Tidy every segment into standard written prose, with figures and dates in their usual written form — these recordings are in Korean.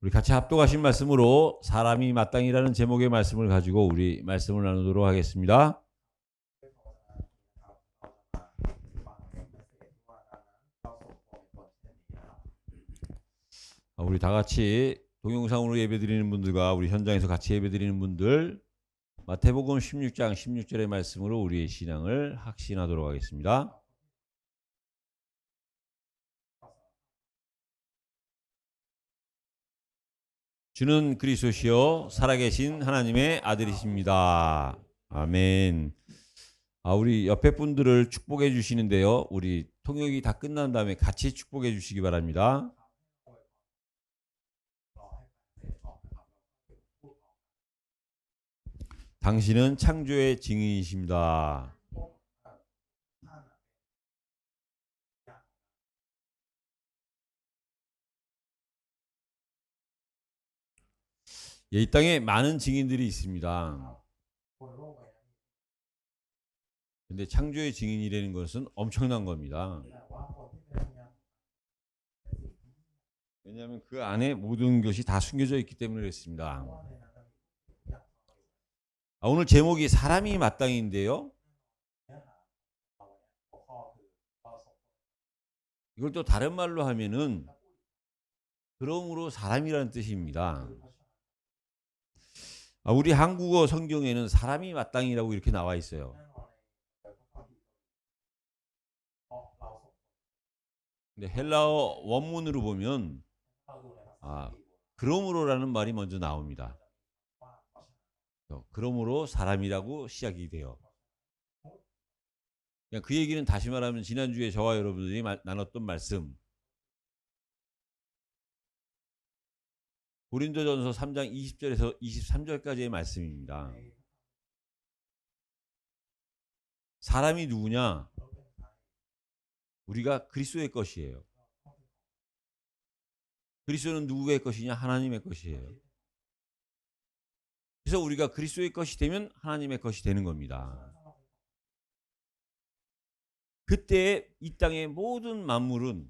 우리 같이 합독하신 말씀으로 사람이 마땅이라는 제목의 말씀을 가지고 우리 말씀을 나누도록 하겠습니다. 우리 다 같이 동영상으로 예배드리는 분들과 우리 현장에서 같이 예배드리는 분들 마태복음 16장 16절의 말씀으로 우리의 신앙을 확신하도록 하겠습니다. 주는 그리스도시요 살아계신 하나님의 아들이십니다. 아멘. 우리 옆에 분들을 축복해 주시는데요. 우리 통역이 다 끝난 다음에 같이 축복해 주시기 바랍니다. 당신은 창조의 증인이십니다. 이 땅에 많은 증인들이 있습니다. 근데 창조의 증인이라는 것은 엄청난 겁니다. 왜냐하면 그 안에 모든 것이 다 숨겨져 있기 때문에 그렇습니다. 오늘 제목이 사람이 마땅인데요. 이걸 또 다른 말로 하면은 그러므로 사람이라는 뜻입니다. 우리 한국어 성경에는 사람이 마땅이라고 이렇게 나와 있어요. 근데 헬라어 원문으로 보면 그러므로라는 말이 먼저 나옵니다. 그러므로 사람이라고 시작이 돼요. 그냥 그 얘기는 다시 말하면 지난주에 저와 여러분들이 나눴던 말씀 고린도전서 3장 20절에서 23절까지의 말씀입니다. 사람이 누구냐? 우리가 그리스도의 것이에요. 그리스도는 누구의 것이냐? 하나님의 것이에요. 그래서 우리가 그리스도의 것이 되면 하나님의 것이 되는 겁니다. 그때 이 땅의 모든 만물은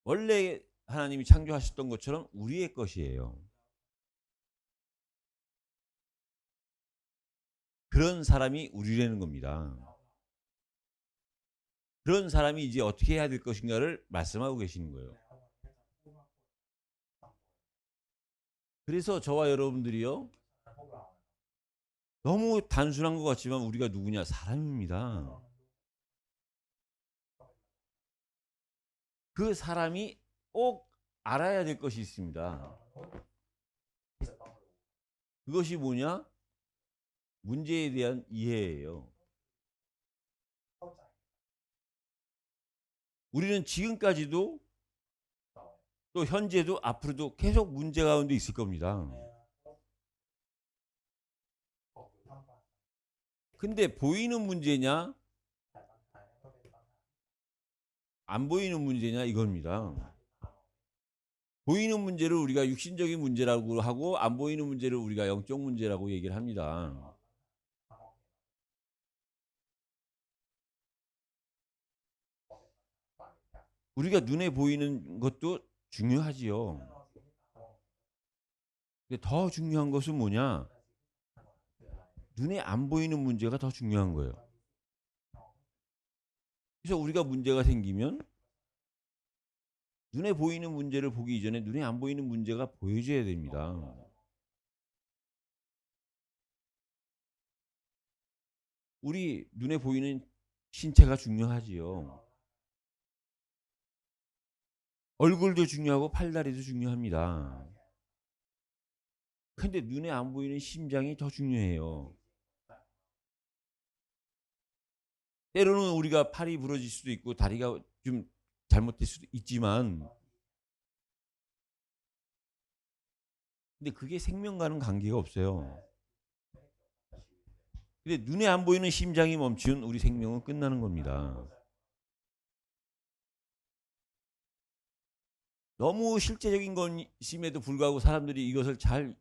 원래 하나님이 창조하셨던 것처럼 우리의 것이에요. 그런 사람이 우리라는 겁니다. 그런 사람이 이제 어떻게 해야 될 것인가를 말씀하고 계시는 거예요. 그래서 저와 여러분들이요. 너무 단순한 것 같지만 우리가 누구냐? 사람입니다. 그 사람이 꼭 알아야 될 것이 있습니다. 그것이 뭐냐? 문제에 대한 이해예요. 우리는 지금까지도 또 현재도 앞으로도 계속 문제 가운데 있을 겁니다. 근데 보이는 문제냐? 안 보이는 문제냐? 이겁니다. 보이는 문제를 우리가 육신적인 문제라고 하고 안 보이는 문제를 우리가 영적 문제라고 얘기를 합니다. 우리가 눈에 보이는 것도 중요하지요. 근데 더 중요한 것은 뭐냐? 눈에 안 보이는 문제가 더 중요한 거예요. 그래서 우리가 문제가 생기면 눈에 보이는 문제를 보기 이전에 눈에 안 보이는 문제가 보여져야 됩니다. 우리 눈에 보이는 신체가 중요하지요. 얼굴도 중요하고 팔다리도 중요합니다. 근데 눈에 안 보이는 심장이 더 중요해요. 때로는 우리가 팔이 부러질 수도 있고 다리가 좀 잘못될 수도 있지만 근데 그게 생명과는 관계가 없어요. 근데 눈에 안 보이는 심장이 멈추면 우리 생명은 끝나는 겁니다. 너무 실제적인 것임에도 불구하고 사람들이 이것을 잘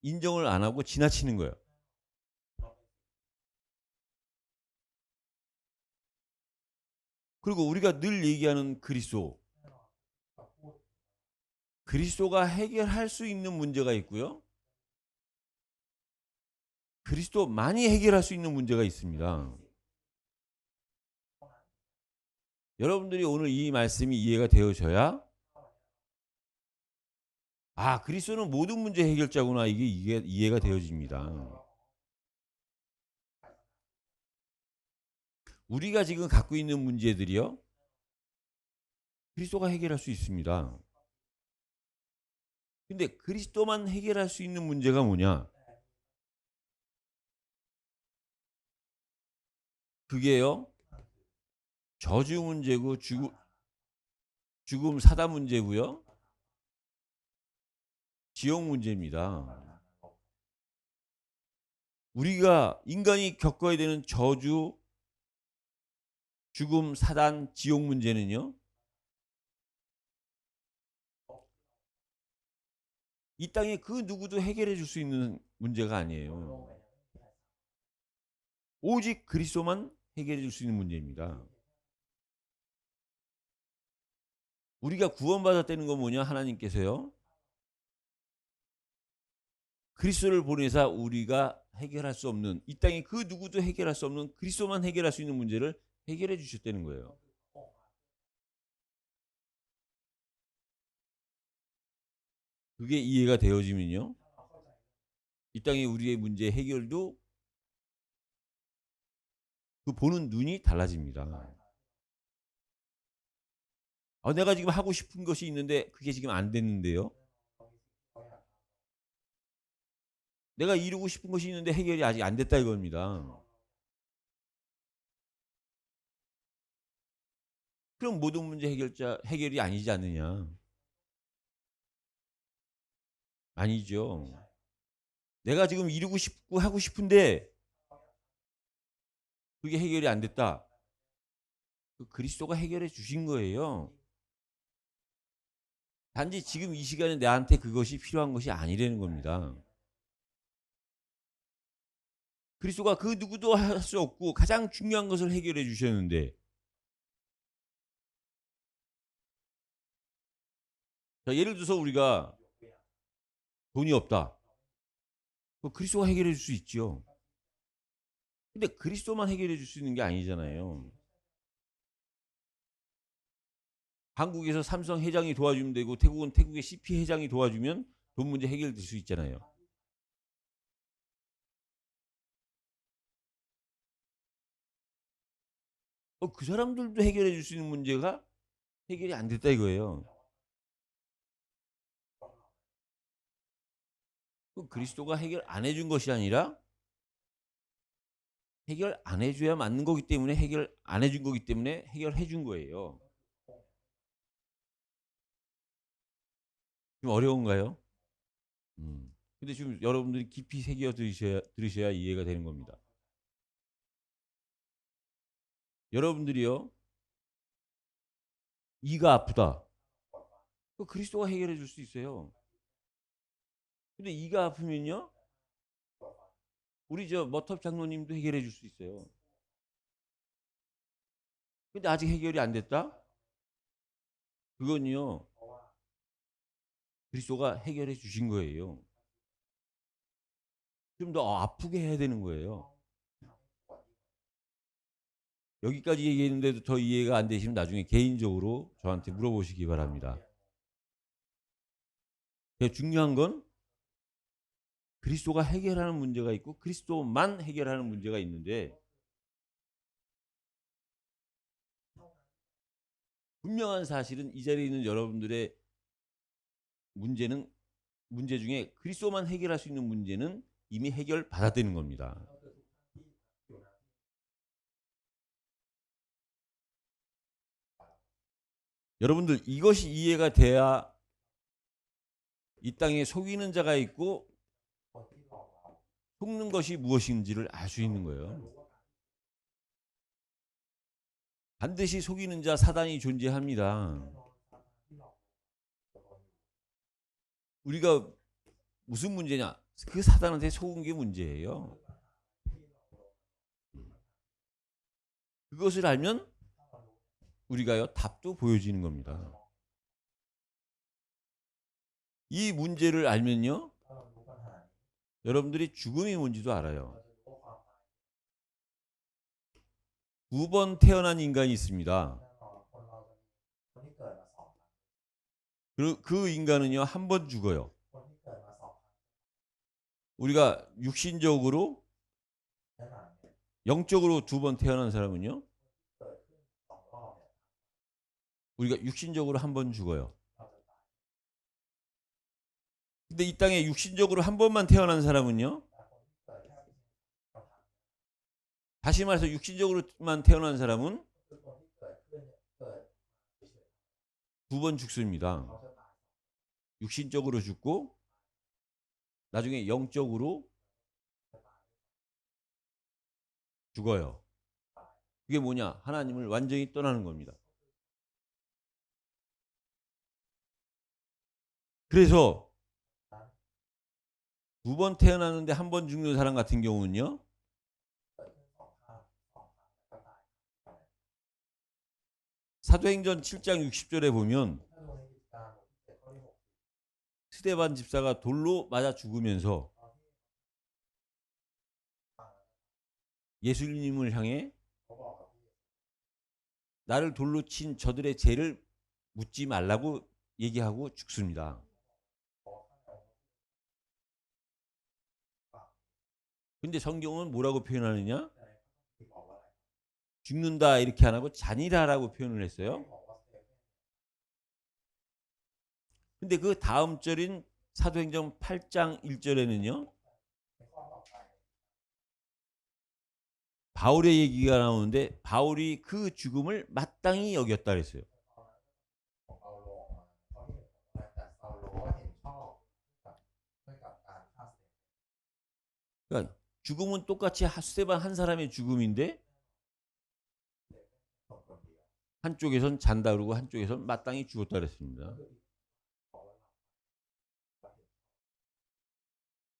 인정을 안 하고 지나치는 거예요. 그리고 우리가 늘 얘기하는 그리스도 그리스도가 해결할 수 있는 문제가 있고요. 그리스도만이 해결할 수 있는 문제가 있습니다. 여러분들이 오늘 이 말씀이 이해가 되어져야 그리스도는 모든 문제 해결자구나 이게 이해가 되어집니다. 우리가 지금 갖고 있는 문제들이요. 그리스도가 해결할 수 있습니다. 근데 그리스도만 해결할 수 있는 문제가 뭐냐? 그게요. 저주 문제고 죽음 사단 문제고요. 지옥 문제입니다. 우리가 인간이 겪어야 되는 저주, 죽음, 사단, 지옥 문제는요. 이 땅에 그 누구도 해결해 줄 수 있는 문제가 아니에요. 오직 그리스도만 해결해 줄 수 있는 문제입니다. 우리가 구원받았다는 건 뭐냐? 하나님께서요. 그리스도를 보내사 우리가 해결할 수 없는, 이 땅에 그 누구도 해결할 수 없는 그리스도만 해결할 수 있는 문제를 해결해 주셨다는 거예요. 그게 이해가 되어지면요. 이 땅에 우리의 문제 해결도 그 보는 눈이 달라집니다. 내가 지금 하고 싶은 것이 있는데 그게 지금 안 됐는데요. 내가 이루고 싶은 것이 있는데 해결이 아직 안 됐다 이겁니다. 그럼 모든 문제 해결이 아니지 않느냐? 아니죠. 내가 지금 이루고 싶고 하고 싶은데 그게 해결이 안 됐다. 그 그리스도가 해결해 주신 거예요. 단지 지금 이 시간에 나한테 그것이 필요한 것이 아니라는 겁니다. 그리스도가 그 누구도 할 수 없고 가장 중요한 것을 해결해 주셨는데, 자, 예를 들어서 우리가 돈이 없다. 그리스도가 해결해 줄 수 있죠. 근데 그리스도만 해결해 줄 수 있는 게 아니잖아요. 한국에서 삼성 회장이 도와주면 되고 태국은 태국의 CP 회장이 도와주면 돈 문제 해결될 수 있잖아요. 그 사람들도 해결해 줄 수 있는 문제가 해결이 안 됐다 이거예요. 그리스도가 해결 안 해준 것이 아니라 해결 안 해줘야 맞는 거기 때문에 해결 안 해준 거기 때문에 해결해 준 거예요. 좀 어려운가요? 근데 지금 여러분들이 깊이 새겨 들으셔야 이해가 되는 겁니다. 여러분들이요, 이가 아프다. 그리스도가 해결해 줄 수 있어요. 근데 이가 아프면요, 우리 저 머텁 장로님도 해결해 줄 수 있어요. 근데 아직 해결이 안 됐다? 그건요, 그리스도가 해결해 주신 거예요. 좀 더 아프게 해야 되는 거예요. 여기까지 얘기했는데도 더 이해가 안 되시면 나중에 개인적으로 저한테 물어보시기 바랍니다. 중요한 건 그리스도가 해결하는 문제가 있고 그리스도만 해결하는 문제가 있는데, 분명한 사실은 이 자리에 있는 여러분들의 문제 중에 그리스도만 해결할 수 있는 문제는 이미 해결 받았다는 겁니다. 여러분들 이것이 이해가 돼야 이 땅에 속이는 자가 있고 속는 것이 무엇인지를 알 수 있는 거예요. 반드시 속이는 자 사단이 존재합니다. 우리가 무슨 문제냐? 그 사단한테 속은 게 문제예요. 그것을 알면 우리가요 답도 보여지는 겁니다. 이 문제를 알면요, ถ้าเรารู้ปัญหานี้ 여러분들이 죽음이 뭔지도 เรา 알아요. จะรู้ว่าความตาย 두 번 태어난 인간이 있습니다. แน่นอนคนเราจะมีคนที่เกิดมาสองครั้ง 그 인간은요, 한 번 죽어요. คนที่เกิดมาสองครั้ง 우리가 육신적으로, เนื้อหนังเนี่ย 영적으로 두 번 태어난 사람은요, เกิดขึ้นสองรอบเนี่ย 우리가 육신적으로 한 번 죽어요. เราจะตาย 근데 이 땅에 육신적으로 한 번만 태어난 사람은요, แต่คนที่เกิดแค่เราทำ 다시 말해서 육신적으로만 태어난 사람은 คือคนที่เกิดขึ้นเนี่ยเกิดเฉย 두 번 ๆ 죽습니다. เขาจะตาย 육신적으로 죽고 나중에 영적으로 จะตาย 죽어요. 그게 뭐냐? 하나님을 완전히 떠나는 겁니다. 그래서 두 번 태어났는데 한 번 죽는 사람 같은 경우는요, เกิดขึ้นสองครั้งแล้วก็ตาย 사도행전 7장 60절에 보면 ถ้าดูในกิจการบทที่7ข้อที่6 스데반 집사가 돌로 맞아 죽으면서 ตอนที่ฟัง 예수님을 향해 เขาบอกกับพี่ 나를 돌로 친 저들의 죄를 묻지 말라고 얘기하고 죽습니다. บอกข้างใน 근데 성경은 뭐라고 표현하느냐? แต่ในที่บอกว่าอะไร 죽는다 이렇게 안 하고 잔이라라고 표현을 ไม่ 했어요. บอกว่าสเตเฟน 근데 그 다음 절인 사도행전 8장 1절에는요. ในข้อต่อไป 바울의 얘기가 나오는데 바울이 그 죽음을 마땅히 여겼다 그랬어요. ของเปาโลออกมาข้อที่1บอกว่าแต่เปาโลก็เห็นชอบด้วยกับการฆ่าสเตเฟน 그러니까 죽음은 똑같이 스데반 한 사람의 죽음인데 คนคนเดียว 한쪽에선 잔다 그러고 한쪽에선 마땅히 죽었다 그랬습니다. ก็คือบอกว่าเราเห็น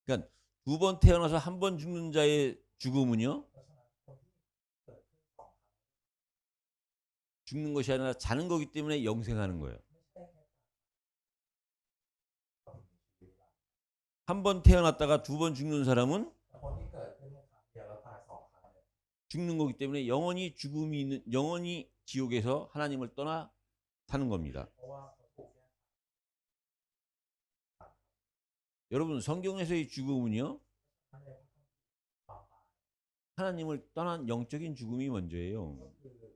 그러니까 두 번 태어나서 한 번 죽는 자의 죽음은요. เพราะฉะนั้นคนที่เกิดขึ้นสองครั้ง 죽는 것이 아니라 자는 거기 때문에 영생하는 거예요. ไม่ใช่แค่การมีชีวิตละ 한 번 태어났다가 두 번 죽는 사람은 แต่คนที่เกิดขึ้นแค่ครั้งเดียวแล้วตายสองครั้งเนี่ย 죽는 거기 때문에 영원히 죽음이 있는 영원히 지옥에서 하나님을 떠나 사는 겁니다. เพราะว่าเขาถูกแยก 여러분 성경에서의 죽음은요. ทางในความตาย 하나님을 떠난 영적인 죽음이 먼저예요. ก็คือ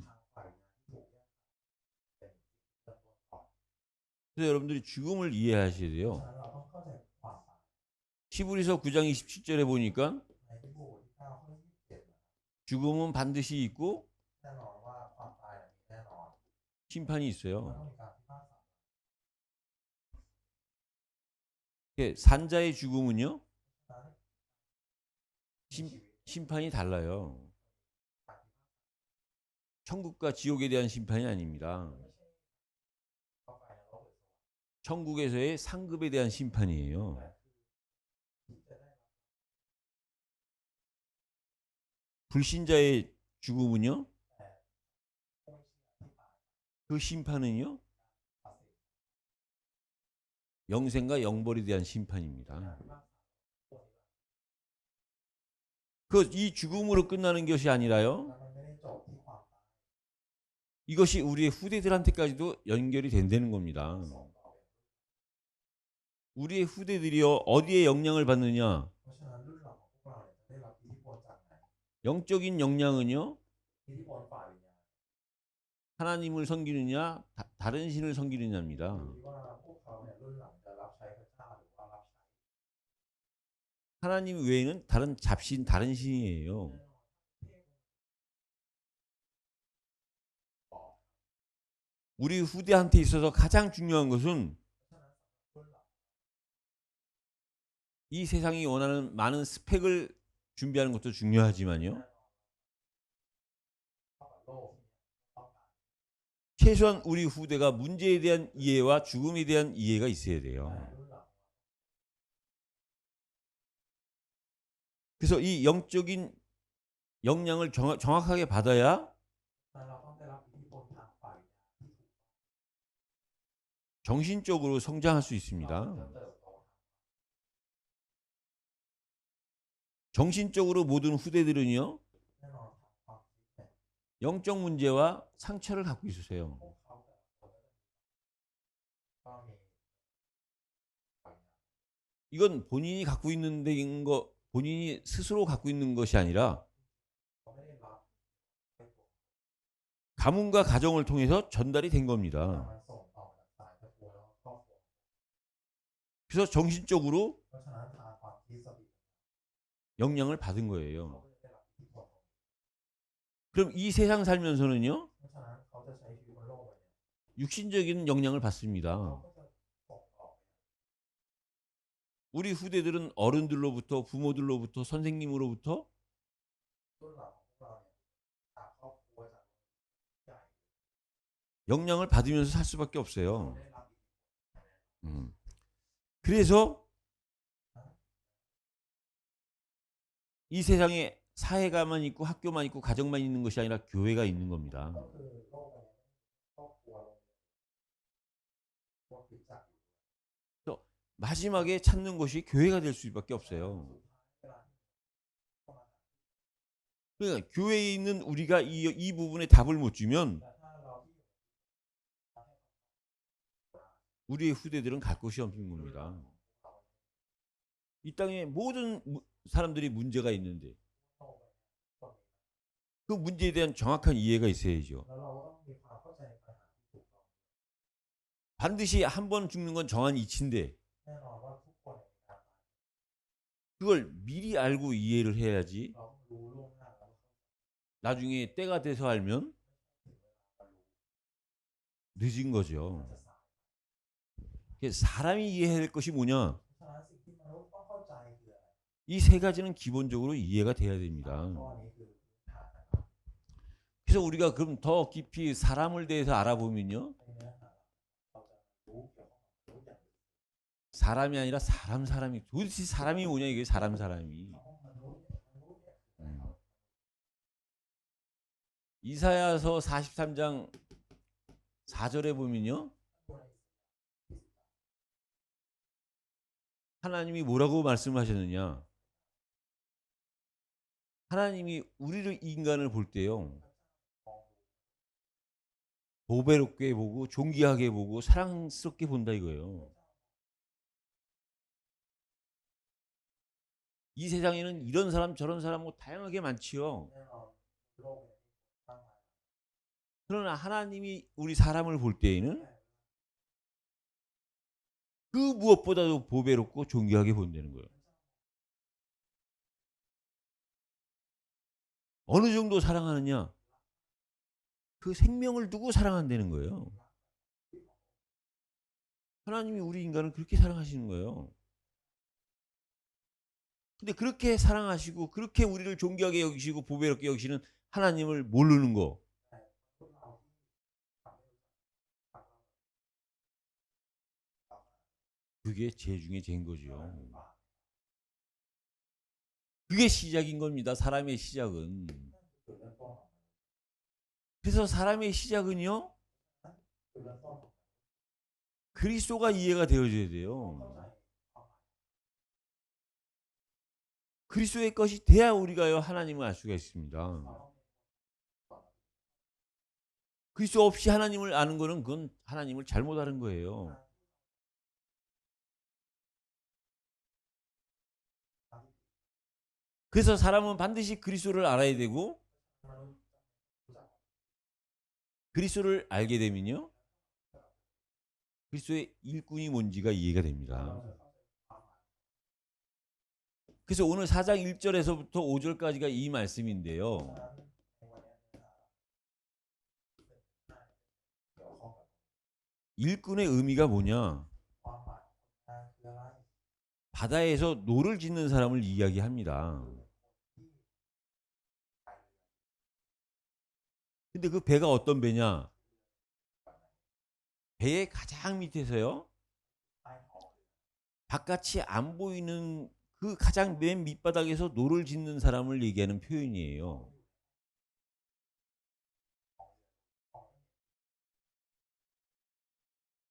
ทางฝ่ายวิญญาณที่ถูกแยกเป็นเริ่มต้นก่อน 그래서 여러분들이 죽음을 이해하셔야 เพราะ 돼요. ฉะนั้นเราต้องเข้าใจความตาย 히브리서 9장 27절에 보니까 ในที่บทที่9ข้อที่27นะ 죽음은 반드시 있고 แน่นอนว่าความตายมีแน่นอน 심판이 มัน 있어요. ต้องมีการพิพากษา 산자의 죽음은요. ฉะนั้น 심- ชีวิต 심판이 달라요. การพิพากษา 천국과 지옥에 대한 심판이 아닙니다. ไม่ใช่เข้าไปนรกหรือสวรรค์ 천국에서의 상급에 대한 심판이에요. แต่คือที่จะได้รับ 불신자의 죽음은요. แต่ผู้ไม่เชื่อที่ตาย 그 심판은요. ตัดสิน 영생과 영벌에 대한 การ 심판입니다. พิพากษาตัวนี้ว่า 이 죽음으로 끝나는 것이 아니라요. แล้วมันไม่ได้จบที่ความตาย 이것이 우리의 후대들한테까지도 연결이 된다는 겁니다. ส่งต่อเป็น 우리의 후대들이요 어디에 영향을 받느냐? เพราะฉะนั้นรุ่นหลังของพวกเราเนี่ยจะได้รับอิทธิพลจากไหน 영적인 영향은요 อิทธิพลฝ่ายวิญญาณ 하나님을 섬기느냐 다른 신을 섬기느냐입니다. อยู่ที่ว่าพวกเขาเนี่ยรุ่นหลังจะรับใช้พระเจ้าหรือว่ารับใช้ 하나님 외에는 다른 잡신 다른 신이에요. แน่นอนเทพบอก 우리 후대한테 있어서 가장 중요한 것은 เพราะฉะนั้นสำหรับรุ่นหลัง 이 세상이 원하는 많은 스펙을 준비하는 것도 중요하지만요. แน่นอนเข้ากับโลกที่เนี่ยต้องการ 최소한 우리 후대가 문제에 대한 이해와 죽음에 대한 이해가 있어야 แต่ 돼요. รุ่นหลัง 그래서 이 영적인 영향을 정확하게 받아야 แต่เราต้องได้รับอิทธิพลทางฝ่ายวิญญาณที่ถูก 정신적으로 성장할 수 เรา 있습니다. จะเติบโต 정신적으로 모든 후대들은요, แน่นอนครับความคิดเนี่ย 영적 문제와 상처를 갖고 있으세요. พวกเขาแต่ละคนก็มีบางอย่าง 이건 본인이 갖고 있는 데인 거, 본인이 스스로 갖고 있는 것이 아니라 เขาไม่ได้รับด้วยตัว 가문과 가정을 통해서 전달이 된 แต่ 겁니다. มันส่งต่อจากสายตระกูลแล้วก็ครอบครัว 그래서 정신적으로 เพราะฉะนั้นทางความคิดสติ 영향을 받은 เขา 거예요. ก็จะได้รับอิทธิพล 그럼 이 세상 살면서는요, เพราะฉะนั้นเขาจะใช้ชีวิตบนโลกใบนี้ 육신적인 영향을 เขา 받습니다. ก็จะส่งต่อ 우리 후대들은 어른들로부터, 부모들로부터, 선생님으로부터 รุ่นหลังของพวกเราเนี่ยจากครอบครัวจากใหญ่ 영향을 받으면서 살 수밖에 เขา 없어요. ได้รับอิทธิพล 그래서 이 세상에 사회가만 있고 학교만 있고 가정만 있는 것이 아니라 교회가 있는 겁니다. ก็คือโลกใบนี้ครอบครัวโรงเรียนพวกคริสตจักร 그래서 마지막에 찾는 것이 교회가 될 수밖에 없어요. สุดท้ายเวลาที่เข้ามา 그러니까 교회에 있는 우리가 이 부분에 답을 못 주면 แต่ถ้าเราที่อยู่ 우리의 후대들은 갈 곳이 없는 겁니다. 이 땅에 모든 사람들이 문제가 있는데 โลกใบนี้ก็มี 그 문제에 대한 정확한 이해가 있어야죠. แล้วเราก็ต้องมีความเข้าใจในปัญหาที่ถูกต้อง 반드시 한 번 죽는 건 정한 이치인데 แน่นอนว่าทุกคนมีการตาย 그걸 미리 알고 이해를 해야지 เราต้องรู้ล่วงหน้าแล้ว 나중에 때가 돼서 알면 ถึงเวลาเรารู้ 늦은 มัน 거죠. จะสาย 그래서 사람이 이해해야 될 것이 뭐냐? เพราะฉะนั้นสิ่งที่มนุษย์ต้องเข้าใจคืออะไร 이 세 가지는 기본적으로 이해가 돼야 됩니다. ข้อนี้คือพื้นฐานนะครับ 그래서 우리가 그럼 더 깊이 사람을 대해서 알아보면요. ในเนื้อหาเราจะรู้เกี่ยวข้องกับรู้อย่างอื่น 사람이 아니라 사람이 도대체 사람이 뭐냐 이게 사람이 คำว่ามนุษย์เนี่ยคืออะไรครับ 이사야서 43장 4절에 보면요. ตัวใน 하나님이 뭐라고 말씀하셨느냐? 하나님이 우리를 인간을 볼 때요. 보배롭게 보고 존귀하게 보고 사랑스럽게 본다 이거예요. 이 세상에는 이런 사람 저런 사람 뭐 다양하게 많지요. แน่นอนโลกเนี่ยมีคนตั้งมา 그러나 하나님이 우리 사람을 볼 때에는 그 무엇보다도 보배롭고 존귀하게 본다는 거예요. 어느 정도 사랑하느냐? 그 생명을 두고 사랑한다는 거예요. 하나님이 우리 인간을 그렇게 사랑하시는 거예요. 근데 그렇게 사랑하시고 그렇게 우리를 존귀하게 여기시고 보배롭게 여기시는 하나님을 모르는 거. พวกเราที่ทำให้รู้จัก 그게 죄 중에 죄인 거죠. บาป 그게 시작인 겁니다. 사람의 시작은. จุดเริ่มต้นของ 그래서 사람의 시작은요. จุดเริ่มต้นของ 그리스도가 이해가 되어져야 เข้า 돼요. ใจความหมาย 그리스도의 것이 돼야 우리가 하나님을 알 수가 있습니다. เราต้อง 그리스도 없이 하나님을 아는 거는 그건 하나님을 잘못 아는 거예요. 그래서 사람은 반드시 그리스도를 알아야 되고 มนุษย์รู้จัก 그리스도를 알게 되면요. 그리스도의 일꾼이 뭔지가 이해가 เรา 됩니다. จะเข้าใจความหมาย 그래서 오늘 4장 1절에서부터 5절까지가 이 เพ 말씀인데요. ราะฉะนั้นในวันนี้เนื้อหาเกี่ยวข้องกับ 일꾼의 의미가 뭐냐? ความหมายของงานคืออะไร 바다에서 노를 짓는 사람을 이야기합니다. ที่ 근데 그 배가 어떤 배냐? 배의 가장 밑에서요. ใต้ท้อง 바깥이 안 보이는 그 가장 맨 밑바닥에서 노를 짓는 사람을 얘기하는 표현이에요.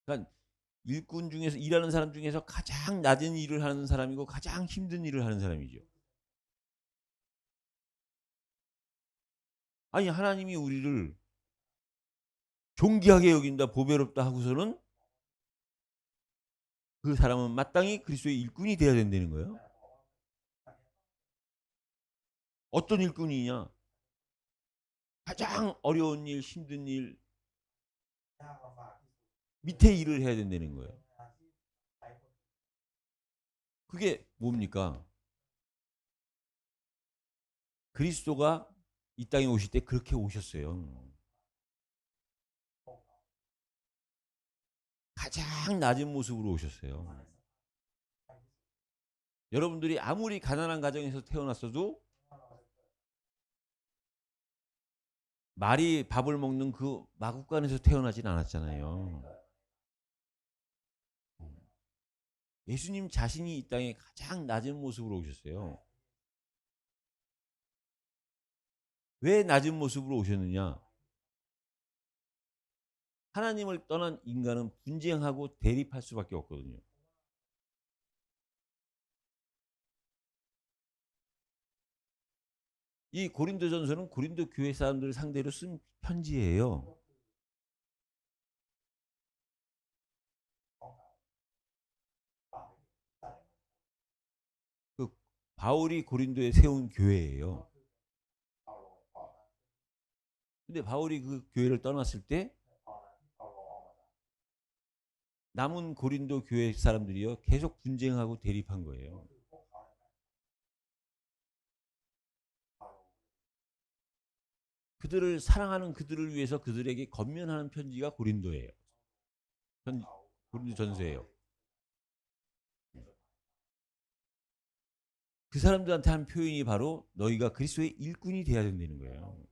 그러니까 일꾼 중에서 일하는 사람 중에서 가장 낮은 일을 하는 사람이고 가장 힘든 일을 하는 사람이죠. 아니 하나님이 우리를 존귀하게 여긴다, 보배롭다 하고서는 그 사람은 마땅히 그리스도의 일꾼이 돼야 된다는 거예요. 어떤 일꾼이냐? 가장 어려운 일, 힘든 일, 밑에 일을 해야 된다는 거예요. 그게 뭡니까? 그리스도가 이 땅에 오실 때 그렇게 오셨어요. 가장 낮은 모습으로 오셨어요. 여러분들이 아무리 가난한 가정에서 태어났어도 말이 밥을 먹는 그 마국간에서 태어나진 않았잖아요. 예수님 자신이 이 땅에 가장 낮은 모습으로 오셨어요. 왜 낮은 모습으로 오셨느냐? 하나님을 떠난 인간은 분쟁하고 대립할 수밖에 없거든요. 이 고린도전서는 고린도 교회 사람들을 상대로 쓴 편지예요. 그 바울이 고린도에 세운 교회예요. 근데 바울이 그 교회를 떠났을 때 남은 고린도 교회 사람들이요 계속 분쟁하고 대립한 거예요. 그들을 사랑하는 그들을 위해서 그들에게 권면하는 편지가 고린도예요. 고린도 전서예요. 그 사람들한테 한 표현이 바로 너희가 그리스도의 일꾼이 돼야 된다는 거예요.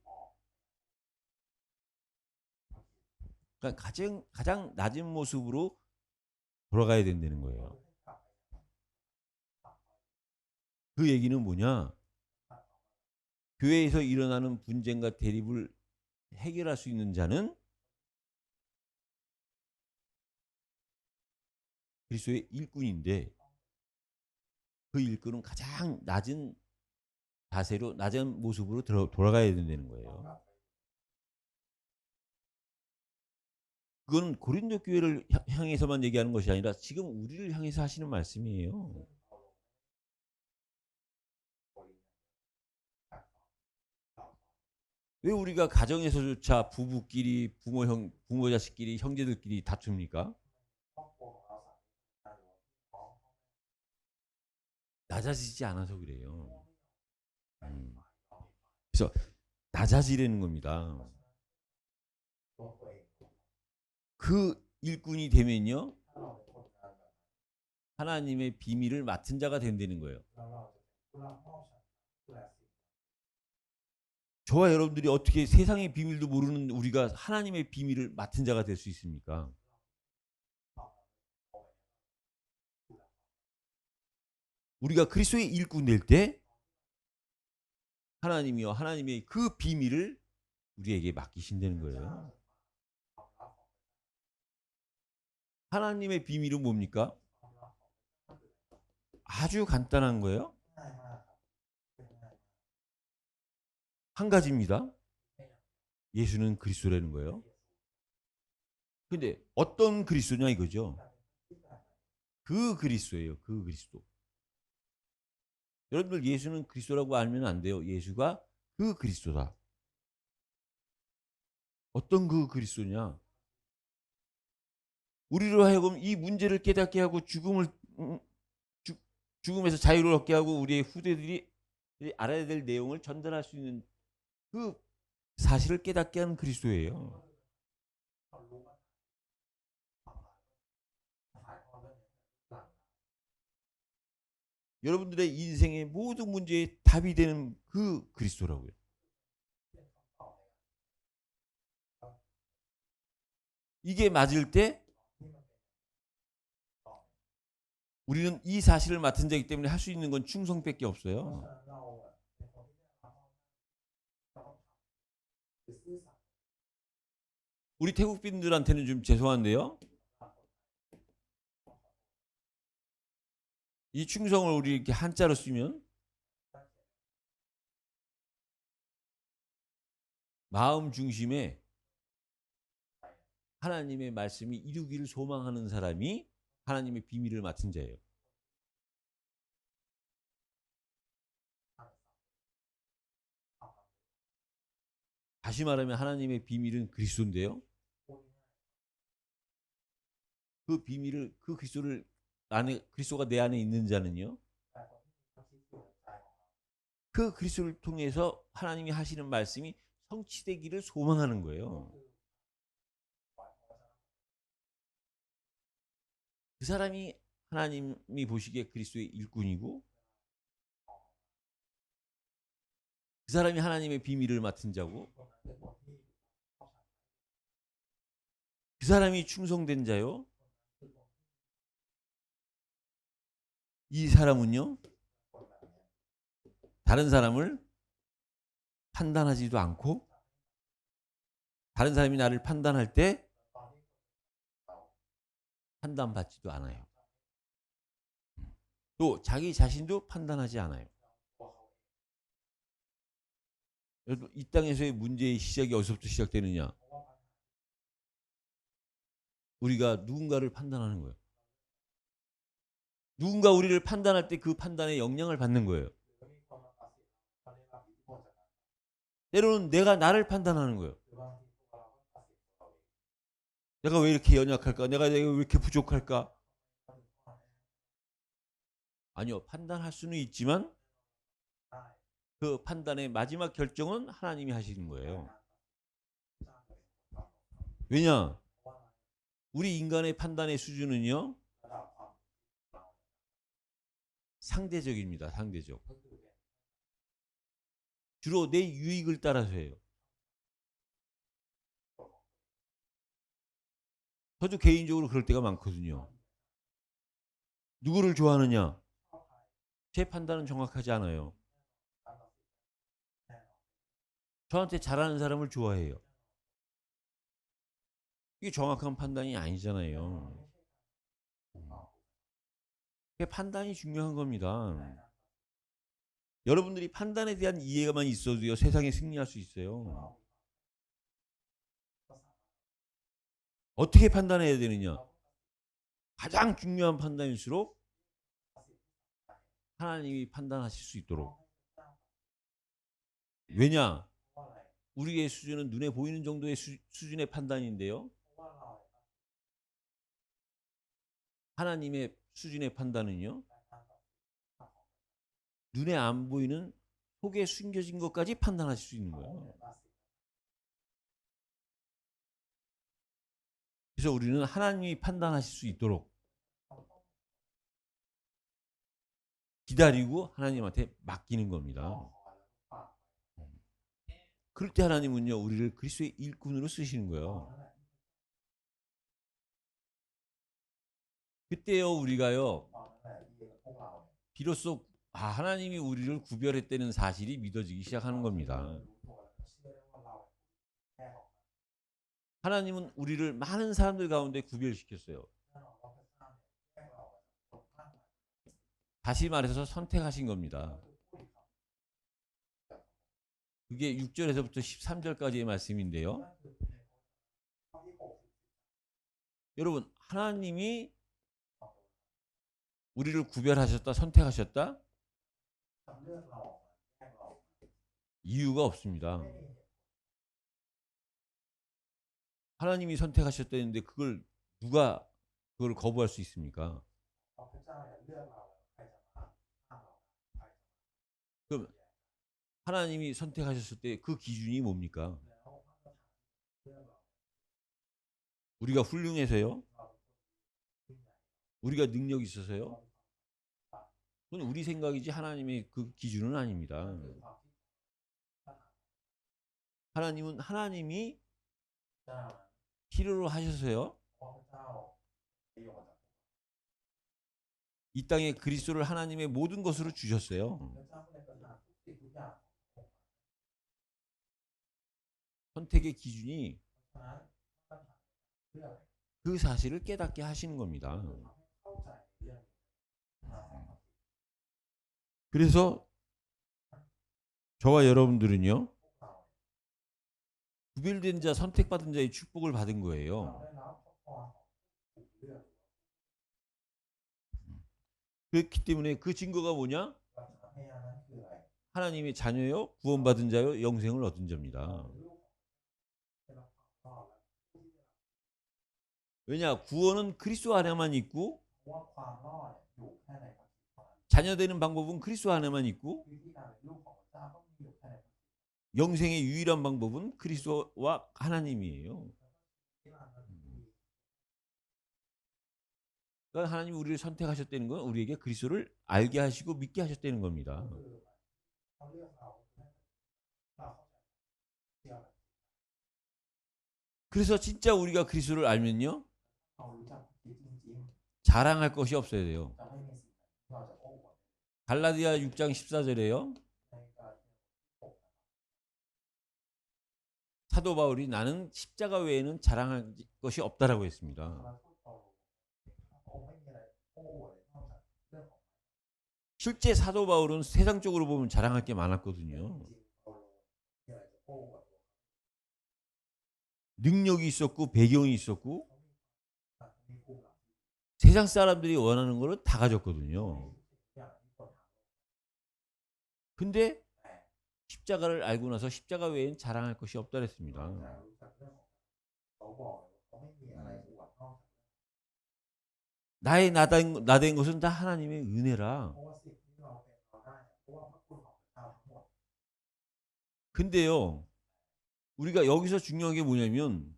그러니까 가장 낮은 모습으로 돌아가야 된다는 거예요. 그 얘기는 뭐냐? 교회에서 일어나는 분쟁과 대립을 해결할 수 있는 자는 그리스도의 일꾼인데 그 일꾼은 가장 낮은 자세로 낮은 모습으로 돌아가야 된다는 거예요. 그건 고린도 교회를 향해서만 얘기하는 것이 아니라 지금 우리를 향해서 하시는 말씀이에요. 왜 우리가 가정에서조차 부부끼리 부모 자식끼리 형제들끼리 다툽니까? 낮아지지 않아서 그래요. 그래서 낮아지려는 겁니다. 그 일꾼이 되면요 하나님의 비밀을 맡은 자가 된다는 거예요. 저와 여러분들이 어떻게 세상의 비밀도 모르는 우리가 하나님의 비밀을 맡은 자가 될 수 있습니까? 우리가 그리스도의 일꾼 될 때 하나님이요 하나님의 그 비밀을 우리에게 맡기신다는 거예요. 하나님의 비밀은 뭡니까? 아주 간단한 거예요. 한 가지입니다. 예수는 그리스도라는 거예요. 근데 어떤 그리스도냐 이거죠. 그 그리스도예요. 그 그리스도. 여러분들 예수는 그리스도라고 알면 안 돼요. 예수가 그 그리스도다. 어떤 그 그리스도냐? 우리로 하여금 이 문제를 깨닫게 하고 죽음에서 자유를 얻게 하고 우리의 후대들이 알아야 될 내용을 전달할 수 있는 그 사실을 깨닫게 하는 그리스도예요. 여러분들의 인생의 모든 문제에 답이 되는 그 그리스도라고요. 이게 맞을 때 우리는 이 사실을 맡은 자이기 때문에 할 수 있는 건 충성밖에 없어요. 우리 태국인들한테는 좀 죄송한데요. 이 충성을 우리 이렇게 한자로 쓰면 마음 중심에 하나님의 말씀이 이루기를 소망하는 사람이 하나님의 비밀을 맡은 자예요. 다시 말하면 하나님의 비밀은 그리스도인데요. 그 비밀을 그 그리스도를 안에 그리스도가 내 안에 있는 자는요. 그 그리스도를 통해서 하나님이 하시는 말씀이 성취되기를 소망하는 거예요. 그 사람이 하나님이 보시기에 그리스도의 일꾼이고 그 사람이 하나님의 비밀을 맡은 자고 그 사람이 충성된 자요. 이 사람은요. 다른 사람을 판단하지도 않고 다른 사람이 나를 판단할 때 판단받지도 않아요. 또 자기 자신도 판단하지 않아요. 이 땅에서의 문제의 시작이 어디서부터 시작되느냐? 우리가 누군가를 판단하는 거예요. 누군가 우리를 판단할 때 그 판단에 영향을 받는 거예요. 때로는 내가 나를 판단하는 거예요. 내가 왜 이렇게 연약할까? 내가 왜 이렇게 부족할까? 아니요. 판단할 수는 있지만 그 판단의 마지막 결정은 하나님이 하시는 거예요. 왜냐? 우리 인간의 판단의 수준은요. 상대적입니다. 상대적. 주로 내 유익을 따라서 해요. 저도 개인적으로 그럴 때가 많거든요. 누구를 좋아하느냐? 제 판단은 정확하지 않아요. 저한테 잘하는 사람을 좋아해요. 이게 정확한 판단이 아니잖아요. 판단이 중요한 겁니다. 여러분들이 판단에 대한 이해가만 있어도요, 세상에 승리할 수 있어요. 어떻게 판단해야 되느냐? 가장 중요한 판단일수록 하나님이 판단하실 수 있도록. 왜냐? 우리의 수준은 눈에 보이는 정도의 수준의 판단인데요. 하나님의 수준의 판단은요. 눈에 안 보이는 속에 숨겨진 것까지 판단하실 수 있는 거예요. 그래서 우리는 하나님이 판단하실 수 있도록 기다리고 하나님한테 맡기는 겁니다. 그럴 때 하나님은요, 우리를 그리스도의 일꾼으로 쓰시는 거예요. 그때요, 우리가요, 비로소 하나님이 우리를 구별했다는 사실이 믿어지기 시작하는 겁니다. 하나님은 우리를 많은 사람들 가운데 구별시켰어요. 다시 말해서 선택하신 겁니다. 그게 6절에서부터 13절까지의 말씀인데요. 여러분, 하나님이 우리를 구별하셨다, 선택하셨다? 이유가 없습니다. 하나님이 선택하셨다는데 그걸 누가 그걸 거부할 수 있습니까? 그럼 하나님이 선택하셨을 때 그 기준이 뭡니까? 우리가 훌륭해서요? 우리가 능력이 있어서요? 그건 우리 생각이지 하나님의 그 기준은 아닙니다. 하나님은 하나님이 필요로 하셔서요. 이 땅에 그리스도를 하나님의 모든 것으로 주셨어요. 선택의 기준이 그 사실을 깨닫게 하시는 겁니다. 그래서 저와 여러분들은요, พวกเรา 구별된 자, 선택받은 자의 축복을 받은 เรา 거예요. ได้รับพระพรของถูกเลือก 그렇기 때문에 그 증거가 뭐냐? หลักฐานพยานนั้นคืออะไร 하나님의 자녀요, 구원받은 자요, 영생을 얻은 자입니다. เป็นลูกของได้รับความรอดและผู้ที่ได้รับ 왜냐? 구원은 그리스도 안에만 있고 เพราะว่าความรอดเนี่ยอยู่แค่ในพระคริสต์เท่านั้น 자녀 되는 방법은 그리스도 안에만 있고 วิธีการเป็นลูกของพระเจ้าต้องมีอยู่แค่ในพระคริสต์ 영생의 유일한 방법은 그리스도와 하나님이에요. ที่เรานั้นมี 그러니까 하나님이 우리를 선택하셨다는 건 우리에게 그리스도를 알게 하시고 믿게 하셨다는 겁니다. ก็คือเขาเลือกเราให้เราเข้าใจเชื่อ 그래서 진짜 우리가 그리스도를 알면요, เรารู้จักพระคริสต์จริง 자랑할 것이 없어야 돼요. ๆจะไม่มีสิ่งไหนที่เราจะโอ้อวด 갈라디아 6장 14절에요. ในการที่เรา 사도 바울이 나는 십자가 외에는 자랑할 것이 없다라고 했습니다. เราพูดต่อพระองค์ไม่มีอะไรโอ้อวดเลยนอกจากเรื่องของ 실제 사도 바울은 세상적으로 보면 자랑할 게 많았거든요. จริงๆเรามีอะไรจะโอ้อวด 능력이 있었고 배경이 있었고 เขามีภูมิหลัง 세상 사람들이 원하는 거를 다 มี 가졌거든요. ทุกอย่างที่คนถาม 근데 십자가를 알고 나서 십자가 외엔 자랑할 것이 없다 เรา 그랬습니다. จะรู้จักเรื่องของเขาบอกเลยว่าเขาไม่มีอะไรอวดนอกจาก 나의 나된 것은 다 하나님의 은혜라. เพราะว่าสิ่งที่เราเป็นเราได้เนี่ยเพราะว่าพระคุณของพระเจ้าทั้งหมด 근데요, 우리가 여기서 중요한 게 뭐냐면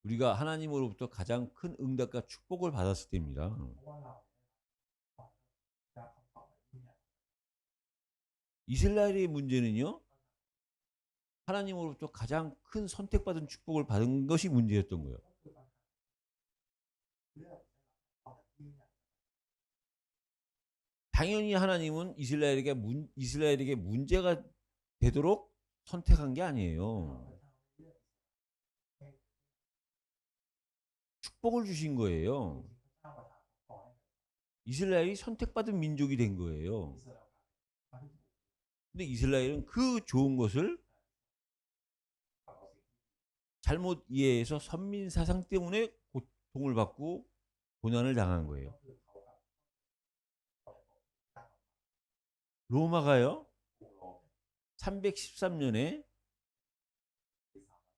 우리가 하나님으로부터 가장 큰 응답과 축복을 받았을 때입니다. เพราะว่าเราได้รับคำตอบที่เนี่ย 이스라엘의 문제는요, 하나님으로부터 가장 큰 선택받은 축복을 받은 것이 문제였던 거예요. ก็คือปัญหาเลือกได้รับคำตอบที่เนี่ย 당연히 하나님은 이스라엘에게 문제가 되도록 선택한 게 เรา 아니에요. พระเจ้าเลือก 축복을 주신 거예요. จริงๆพระเจ้าประทานพรให้กับ 이스라엘이 선택받은 민족이 된 거예요. อิสราเอลกลายเป็นพระที่ถูก 근데 이스라엘은 그 좋은 것을 เอาสิ่งที่ 잘못 이해해서 선민 사상 때문에 고통을 받고 고난을 당한 ก็ 거예요. คือเขากับเขาได้บอก 로마가요, ถูกโลก 313년에 ที่สามารถ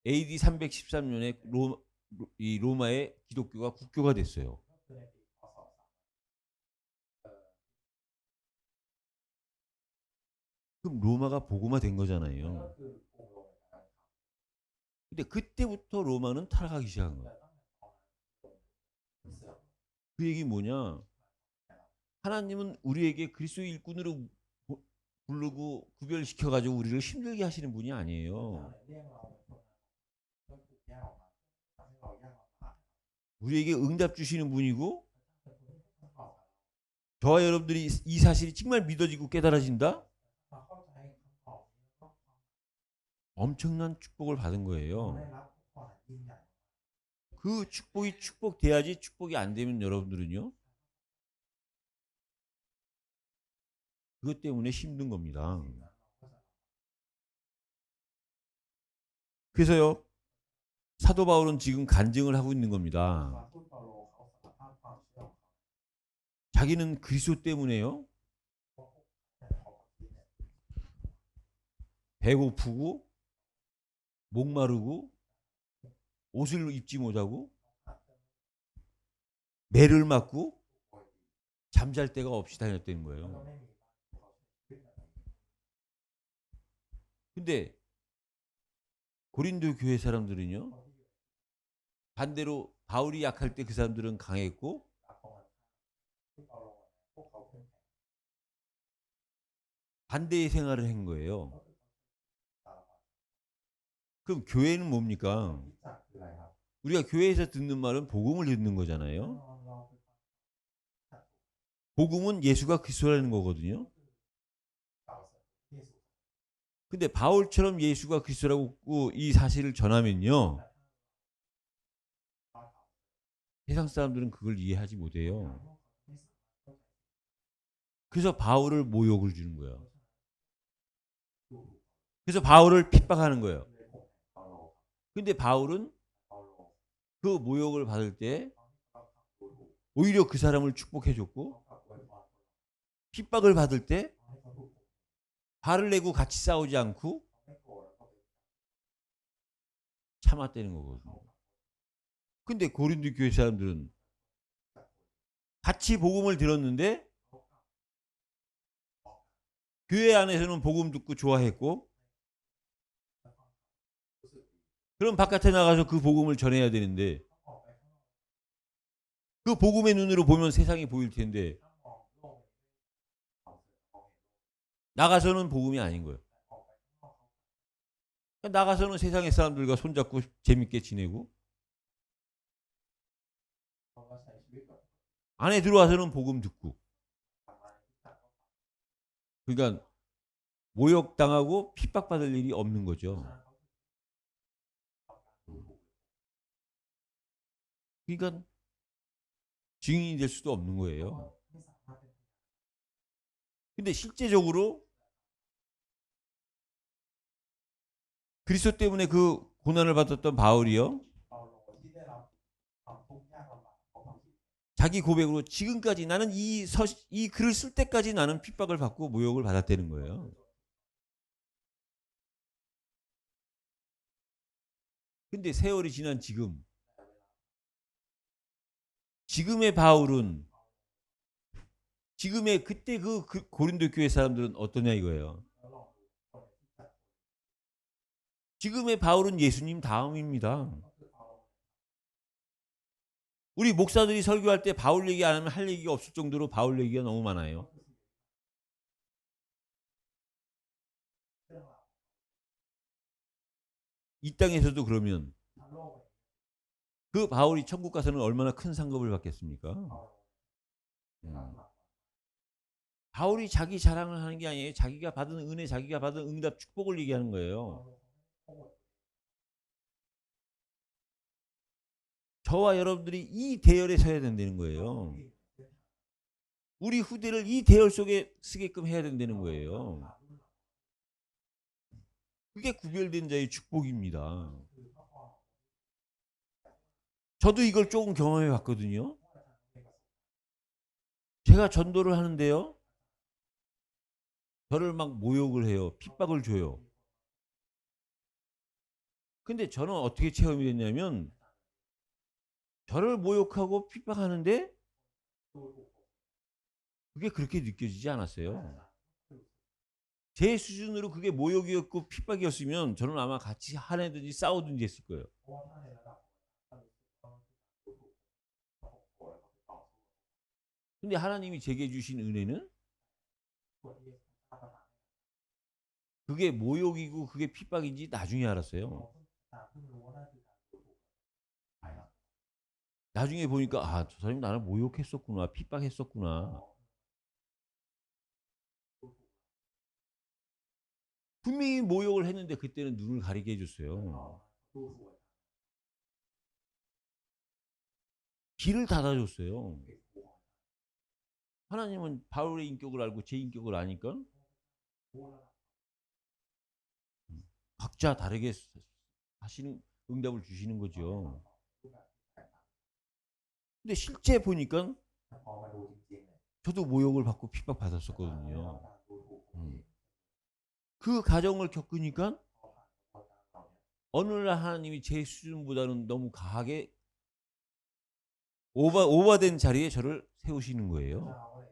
AD 313년에 이 로마의 기독교가 국교가 됐어요. ก็คือในปีพ.ศ. 그럼 로마가 복음화 된 ก็ 거잖아요. คือกรุงโรมในการท 근데 그때부터 로마는 타락하기 시작한 ำแต่ 거예요. ตั้งแต่ตอนนั้นเสื่อม 그 얘기 뭐냐? 하나님은 우리에게 그리스도의 일꾼으로 부르고 구별시켜 가지고 우리를 힘들게 하시는 분이 พระเจ้า 아니에요. เนี่ยเรียกเราเป็นคนนั้นก็ถูกแยกออกมาทำให้เรายากลำบาก 우리에게 응답 주시는 분이고 พระเจ้าเป็นคนที่ให้คำตอบกับเรา 저와 여러분들이 이 사실이 정말 믿어지고 깨달아진다? เราเข้าใจคำตอบนี้แล้วก็ 엄청난 축복을 받은 เรา 거예요. ได้รับพรยิ่งใหญ่ 그 축복이 축복돼야지 축복이 안 되면 여러분들은요. 그것 때문에 힘든 겁니다. สิ่งนั้นเราก็จะ 그래서요. 사도 바울은 지금 간증을 하고 있는 ต 겁니다. อนพูดเปาโลเขาสารภาพความเชื่อของเขา 자기는 그리스도 때문에요. เพราะพวกเขาพระคริสต์เนี่ย 배고프고 목마르고 옷을 입지 못하고 ขาดเรื่อง 매를 맞고 ป่วยดี 잠잘 데가 없이 다녔다는 แล้วก็ 거예요. ไม่มีบ้านเขาใช้ชีวิตแบบนี้ 근데 고린도 교회 사람들은요. คนที่อยู่ 반대로 바울이 약할 때 그 사람들은 강했고 กับตรงกันที่เปาโลเนี่ยพวกเขาเข้มแข็ง 반대의 생활을 한 거예요. ก็คือสารพัด 그럼 교회는 뭡니까? ที่จักคืออะไรครับ 우리가 교회에서 듣는 말은 복음을 듣는 แน่ 거잖아요. นอนเราคือจัก 복음은 예수가 그리스도라는 거거든요. กล่าวเสริมเยซู 근데 바울처럼 예수가 그리스도라고 이 사실을 전하면요. ว่าเขา 세상 사람들은 그걸 이해하지 못해요. ไม่สามารถเข้าใจ 그래서 바울을 모욕을 주는 거예요. 그래서 바울을 핍박하는 거예요. 근데 바울은 그 모욕을 받을 때 오히려 그 사람을 축복해 줬고, 핍박을 받을 때 발을 내고 같이 싸우지 않고 참았다는 거거든요. 근데 고린도 교회 사람들은 같이 복음을 들었는데 교회 안에서는 복음 듣고 좋아했고, 그럼 바깥에 나가서 그 복음을 전해야 되는데 그 복음의 눈으로 보면 세상이 보일 텐데 나가서는 복음이 아닌 거예요. 나가서는 세상의 사람들과 손잡고 재밌게 지내고, 안에 들어와서는 복음 듣고, 그러니까 모욕당하고 핍박받을 일이 없는 거죠. 그러니까 증인이 될 수도 없는 거예요. 근데 실제적으로 그리스도 때문에 그 고난을 받았던 바울이요, 자기 고백으로 지금까지 나는 이 글을 쓸 때까지 나는 핍박을 받고 모욕을 받았다는 거예요. 근데 세월이 지난 지금의 바울은, 지금의 그때 그 고린도 교회 사람들은 어떠냐 이거예요. 지금의 바울은 예수님 다음입니다. 우리 목사들이 설교할 때 바울 얘기 안 하면 할 얘기가 없을 정도로 바울 얘기가 너무 많아요. 이 땅에서도 그러면 그 바울이 천국 가서는 얼마나 큰 상급을 받겠습니까? 바울이 자기 자랑을 하는 게 아니에요. 자기가 받은 은혜, 자기가 받은 응답, 축복을 얘기하는 거예요. 저와 여러분들이 이 대열에 서야 된다는 거예요. 우리 후대를 이 대열 속에 쓰게끔 해야 된다는 거예요. 그게 구별된 자의 축복입니다. 저도 이걸 조금 경험해 봤거든요. 제가 전도를 하는데요, 저를 막 모욕을 해요. 핍박을 줘요. 근데 저는 어떻게 체험이 됐냐면, 저를 모욕하고 핍박하는데 그게 그렇게 느껴지지 않았어요. 제 수준으로 그게 모욕이었고 핍박이었으면 저는 아마 같이 화내든지 싸우든지 했을 거예요. 근데 하나님이 제게 주신 은혜는 그게 모욕이고 그게 핍박인지 나중에 알았어요. 나중에 보니까 아, 저 사람이 나를 모욕했었구나, 핍박했었구나. 분명히 모욕을 했는데 그때는 눈을 가리게 해줬어요. 길을 닫아줬어요. 하나님은 바울의 인격을 알고 제 인격을 아니까 각자 다르게 하시는 응답을 주시는 거죠. 근데 실제 보니까 저도 모욕을 받고 핍박받았었거든요. 그 과정을 겪으니까 어느 날 하나님이 제 수준보다는 너무 강하게 오버된 자리에 저를 세우시는 거예요.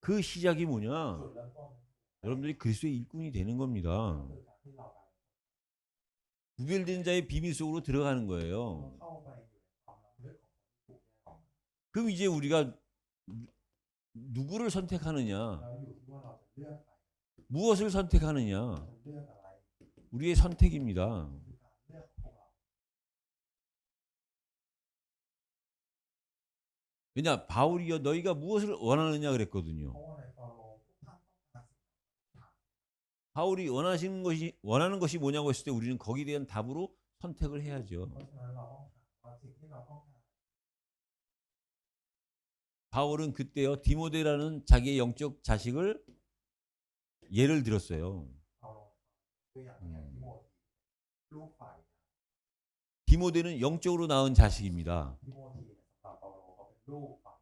그 시작이 뭐냐? 여러분들이 그리스도의 일꾼이 되는 겁니다. 구별된 자의 비밀 속으로 들어가는 거예요. 그럼 이제 우리가 누구를 선택하느냐, 무엇을 선택하느냐, 우리의 선택입니다. 왜냐, 바울이여 너희가 무엇을 원하느냐 그랬거든요. 바울이 원하는 것이 뭐냐고 했을 때 우리는 거기에 대한 답으로 선택을 해야죠. 바울은 그때요 디모데라는 자기의 영적 자식을 예를 들었어요. เราตัวอย่างเนี่ยทิโมธีลูกฝ่าย 디모데는 영적으로 낳은 자식입니다. ทิโมธีเนี่ยสำหรับเปาโลเขาเป็นลูกฝ่าย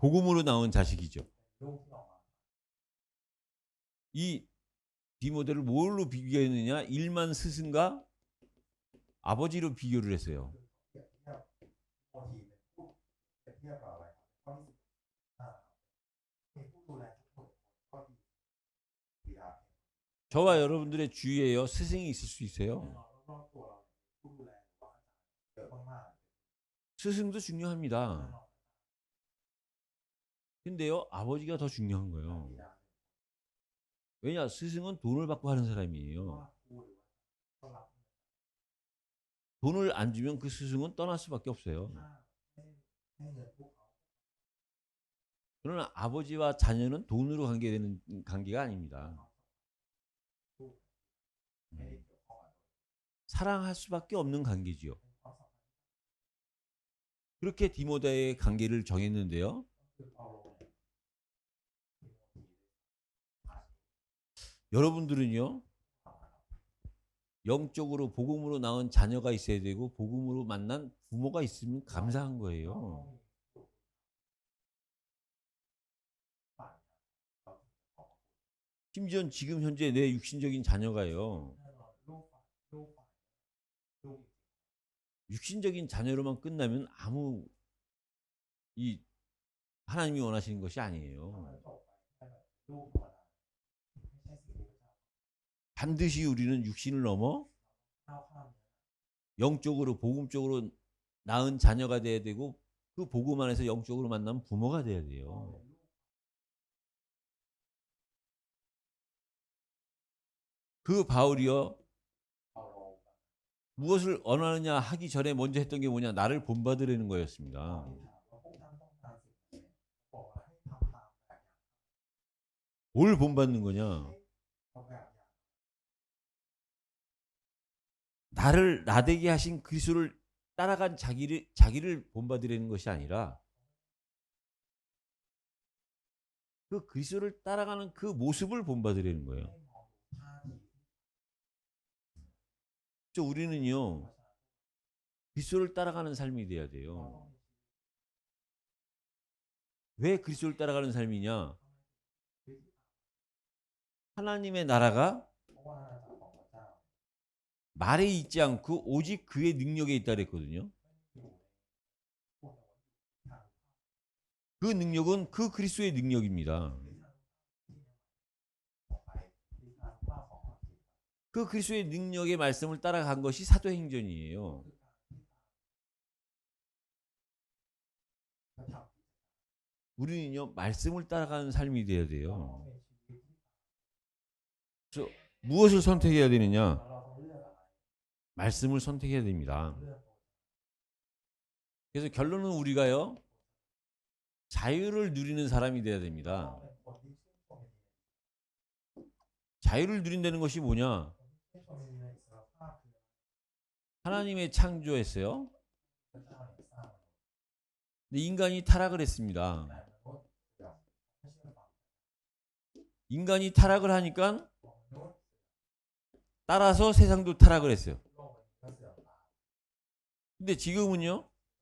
복음으로 낳은 자식이죠. ลูกที่ออกมา 이 디모데를 뭘로 비교했느냐? 일만 스승과 아버지로 비교를 했어요. เปรียบเทียบทิโมธีเป็นผู้เปรียบเทียบกับอะไรครับข้อที่15เป็นผู้ดูแลทุกคนข้อที่บิดา 저와 여러분들의 주위에요 스승이 있을 수 แน่ 있어요. นอนรอบๆตัวเราเนี่ยผู้ดูแลหรือว่าอาจารย์เยอะมาก 스승도 ๆแน่ 중요합니다. นอน 근데요 아버지가 더 중요한 บิ 거예요. ดา 왜냐 스승은 돈을 받고 하는 เพราะ 사람이에요. ว่าครูหรือว่าต้องรับ 돈을 안 주면 그 스승은 떠날 수밖에 없어요. ถ้าให้เงินพวกเขา 그러나 아버지와 자녀는 돈으로 관계되는 관계가 아닙니다. ไม่ได้เกี่ยวข้องกับ 사랑할 수밖에 없는 관계지요. ความสัมพันธ์ 그렇게 디모데의 관계를 정했는데요. คือเปาโลเนี่ยทิโมธี 여러분들은요 영적으로 복음으로 낳은 자녀가 있어야 되고 복음으로 만난 부모가 있으면 감사한 거예요. 심지어 지금 현재 내 육신적인 자녀가요. แน่นอนลูกฝ่ายลูก 육신적인 자녀로만 끝나면 아무 이 하나님이 원하시는 것이 เท่า 아니에요. นั้นจบไปแค่แบบลูกธรรมดาไม่ใช่สิ่งที่พระเจ้า 반드시 우리는 육신을 넘어 ก้าวข้ามเนี่ย 영적으로 복음적으로 낳은 자녀가 돼야 되고 그 복음 안에서 영적으로 만나면 부모가 돼야 ต้อง 돼요. เป็นลูก 그 바울이요 เปาโล 무엇을 원하느냐 하기 전에 먼저 했던 게 뭐냐 나를 본받으려는 ตอน 거였습니다. ที่ถามว่าพวกท่านต้องการสิ่งไหนบอกว่าให้ทำตามแบบอย่าง 뭘 본받는 거냐? เอาแบบอย่าง 나를 나되게 하신 그리스도를 따라간 자기를 본받으려는 것이 아니라 그 그리스도를 따라가는 그 모습을 본받으려는 거예요. ให้มองดูท่าที 저 우리는요 ประชาชน 그리스도를 따라가는 삶이 돼야 เรา 돼요. ต้องมี 왜 그리스도를 따라가는 삶이냐? ชีวิต 하나님의 나라가 เพราะว่าอาณาจักรของพระเจ้า 말에 있지 않고 오직 그의 능력에 있다 그랬거든요. อยู่ในพวกเราทาง 그 능력은 그 그리스도의 능력입니다. ที่ทางที่ต่อไปที่ทางภาพของความคิด 그 그리스도의 능력의 말씀을 따라간 것이 사도행전이에요. คือการที่ตามกระทำ 우리는요 말씀을 따라가는 삶이 돼야 เราต้อง 돼요. เป็นชีวิตที่ 그래서 무엇을 선택해야 되느냐? เราต้องเลือกอะไร 말씀을 선택해야 됩니다. เลือก 그래서 결론은 우리가요 자유를 누리는 사람이 돼야 เรา 됩니다. เป็นคนที่ชื่นชมใน 자유를 누린다는 것이 뭐냐? ชื่นชมในอิสรภาพคือ 하나님의 창조했어요. พระเจ้าเนี่ยสร้าง 근데 인간이 타락을 했습니다. แต่มนุษย์เสื่อมไม่เชื่อฟัง 인간이 타락을 하니까 ของมนุษย์ 따라서 세상도 타락을 했어요. โลกมันก็เสื่อมตาม 근데 지금은요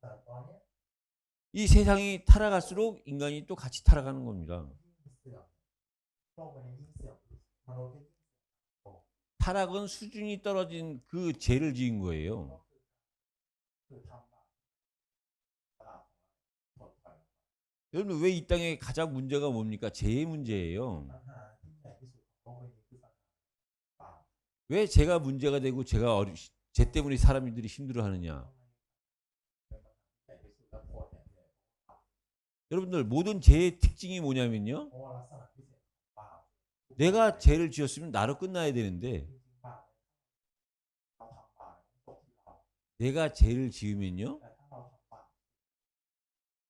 แต่ตอนเนี้ย 이 세상이 타락할수록 인간이 또 같이 타락하는 겁니다. ยิ่งเสื่อมโลกมันยิ่งเสื่อมมนุษย์ก็ยิ่ง 타락은 수준이 떨어진 그 죄를 지은 거예요. คือทำบาปตลาดของเราถดถอย 여러분 왜 이 땅에 가장 문제가 뭡니까? 죄의 문제예요. ปัญหาที่ใหญ่ที่สุดของโลกใบนี้คือปัญหาบาป 왜 죄가 문제가 되고 죄 때문에 사람들이 힘들어하느냐? เป็นปัญหาที่ใหญ่ที่สุดและคนเนี่ยเหนื่อย 여러분들 모든 죄의 특징이 뭐냐면요. เพราะว่าลักษณะพิเศษของบาป 내가 죄를 지었으면 나로 끝나야 되는데 จริงๆบาปเราทำบาปตกที่เรา 내가 죄를 지으면요. แต่ถ้าเราทำบาป